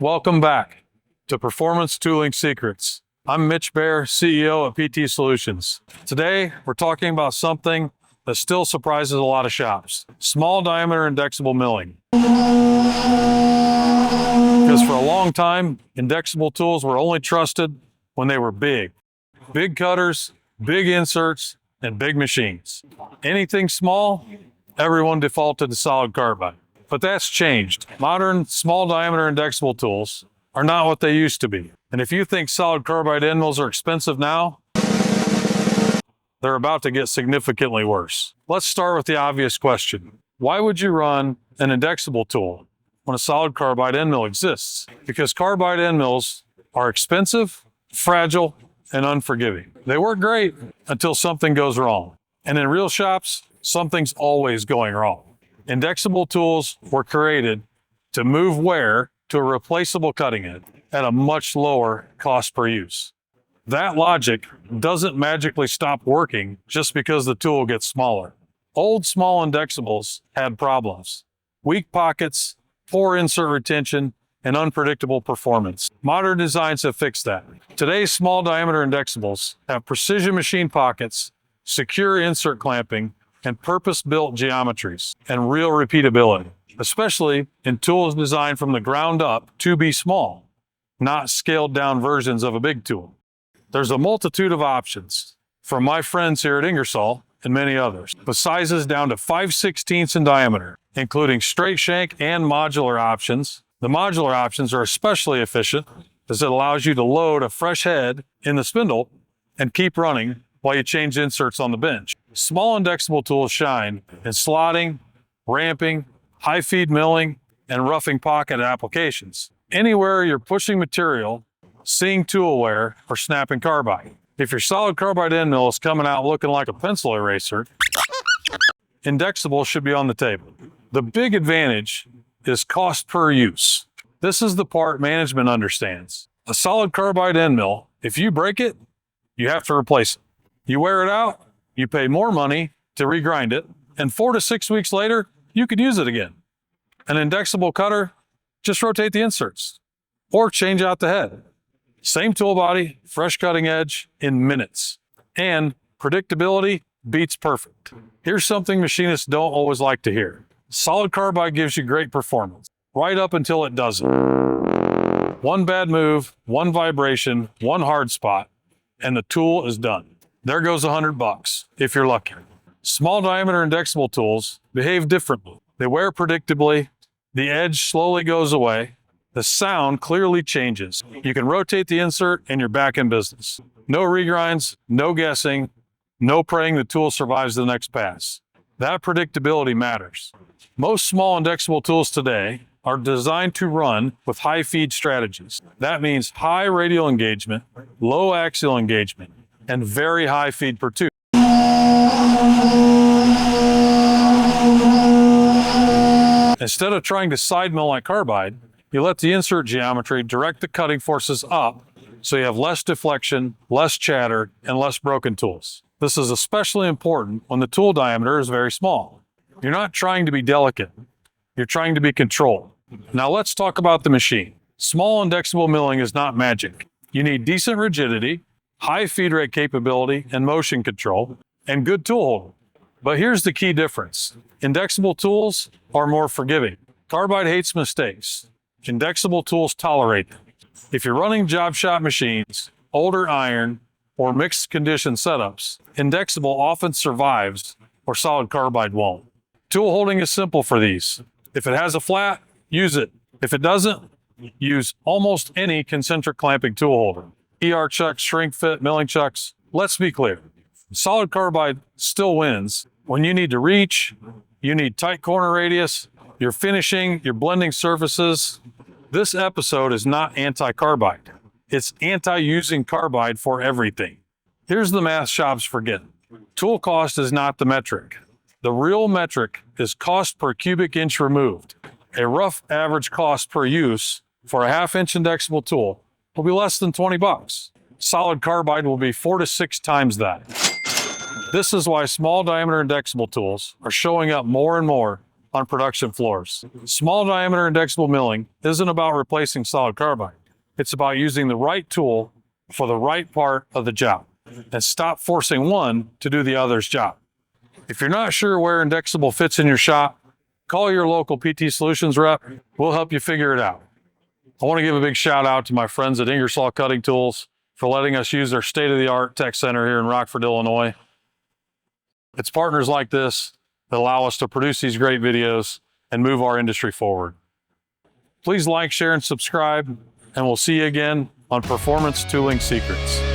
Welcome back to Performance Tooling Secrets. I'm Mitch Bair, CEO at PTSolutions. Today, we're talking about something that still surprises a lot of shops: small diameter indexable milling. Because for a long time, indexable tools were only trusted when they were big. Big cutters, big inserts, and big machines. Anything small, everyone defaulted to solid carbide. But that's changed. Modern small diameter indexable tools are not what they used to be. And if you think solid carbide end mills are expensive now, they're about to get significantly worse. Let's start with the obvious question. Why would you run an indexable tool when a solid carbide end mill exists? Because carbide end mills are expensive, fragile, and unforgiving. They work great until something goes wrong. And in real shops, something's always going wrong. Indexable tools were created to move wear to a replaceable cutting edge at a much lower cost per use. That logic doesn't magically stop working just because the tool gets smaller. Old small indexables had problems: weak pockets, poor insert retention, and unpredictable performance. Modern designs have fixed that. Today's small diameter indexables have precision machine pockets, secure insert clamping, and purpose-built geometries, and real repeatability, especially in tools designed from the ground up to be small, not scaled-down versions of a big tool. There's a multitude of options from my friends here at Ingersoll and many others, with sizes down to 5/16 in diameter, including straight shank and modular options. The modular options are especially efficient as it allows you to load a fresh head in the spindle and keep running while you change inserts on the bench. Small indexable tools shine in slotting, ramping, high feed milling, and roughing pocket applications. Anywhere you're pushing material, seeing tool wear, or snapping carbide. If your solid carbide end mill is coming out looking like a pencil eraser, indexable should be on the table. The big advantage is cost per use. This is the part management understands. A solid carbide end mill, if you break it, you have to replace it. You wear it out, you pay more money to regrind it, and 4 to 6 weeks later, you could use it again. An indexable cutter, just rotate the inserts or change out the head. Same tool body, fresh cutting edge in minutes. And predictability beats perfect. Here's something machinists don't always like to hear. Solid carbide gives you great performance, right up until it doesn't. One bad move, one vibration, one hard spot, and the tool is done. There goes $100 if you're lucky. Small diameter indexable tools behave differently. They wear predictably, the edge slowly goes away, the sound clearly changes. You can rotate the insert and you're back in business. No regrinds, no guessing, no praying the tool survives the next pass. That predictability matters. Most small indexable tools today are designed to run with high feed strategies. That means high radial engagement, low axial engagement, and very high feed per tooth. Instead of trying to side mill like carbide, you let the insert geometry direct the cutting forces up so you have less deflection, less chatter, and less broken tools. This is especially important when the tool diameter is very small. You're not trying to be delicate, you're trying to be controlled. Now let's talk about the machine. Small indexable milling is not magic. You need decent rigidity, high feed rate capability and motion control, and good tool holding. But here's the key difference. Indexable tools are more forgiving. Carbide hates mistakes. Indexable tools tolerate them. If you're running job shop machines, older iron, or mixed condition setups, indexable often survives where solid carbide won't. Tool holding is simple for these. If it has a flat, use it. If it doesn't, use almost any concentric clamping tool holder. ER chucks, shrink fit, milling chucks. Let's be clear. Solid carbide still wins when you need to reach, you need tight corner radius, you're finishing, you're blending surfaces. This episode is not anti-carbide. It's anti-using carbide for everything. Here's the math shops forget. Tool cost is not the metric. The real metric is cost per cubic inch removed. A rough average cost per use for a 1/2 inch indexable tool will be less than $20. Solid carbide will be 4 to 6 times that. This is why small diameter indexable tools are showing up more and more on production floors. Small diameter indexable milling isn't about replacing solid carbide. It's about using the right tool for the right part of the job, and stop forcing one to do the other's job. If you're not sure where Indexable fits in your shop, call your local PTSolutions rep. We'll help you figure it out. I want to give a big shout out to my friends at Ingersoll Cutting Tools for letting us use their state-of-the-art tech center here in Rockford, Illinois. It's partners like this that allow us to produce these great videos and move our industry forward. Please like, share, and subscribe, and we'll see you again on Performance Tooling Secrets.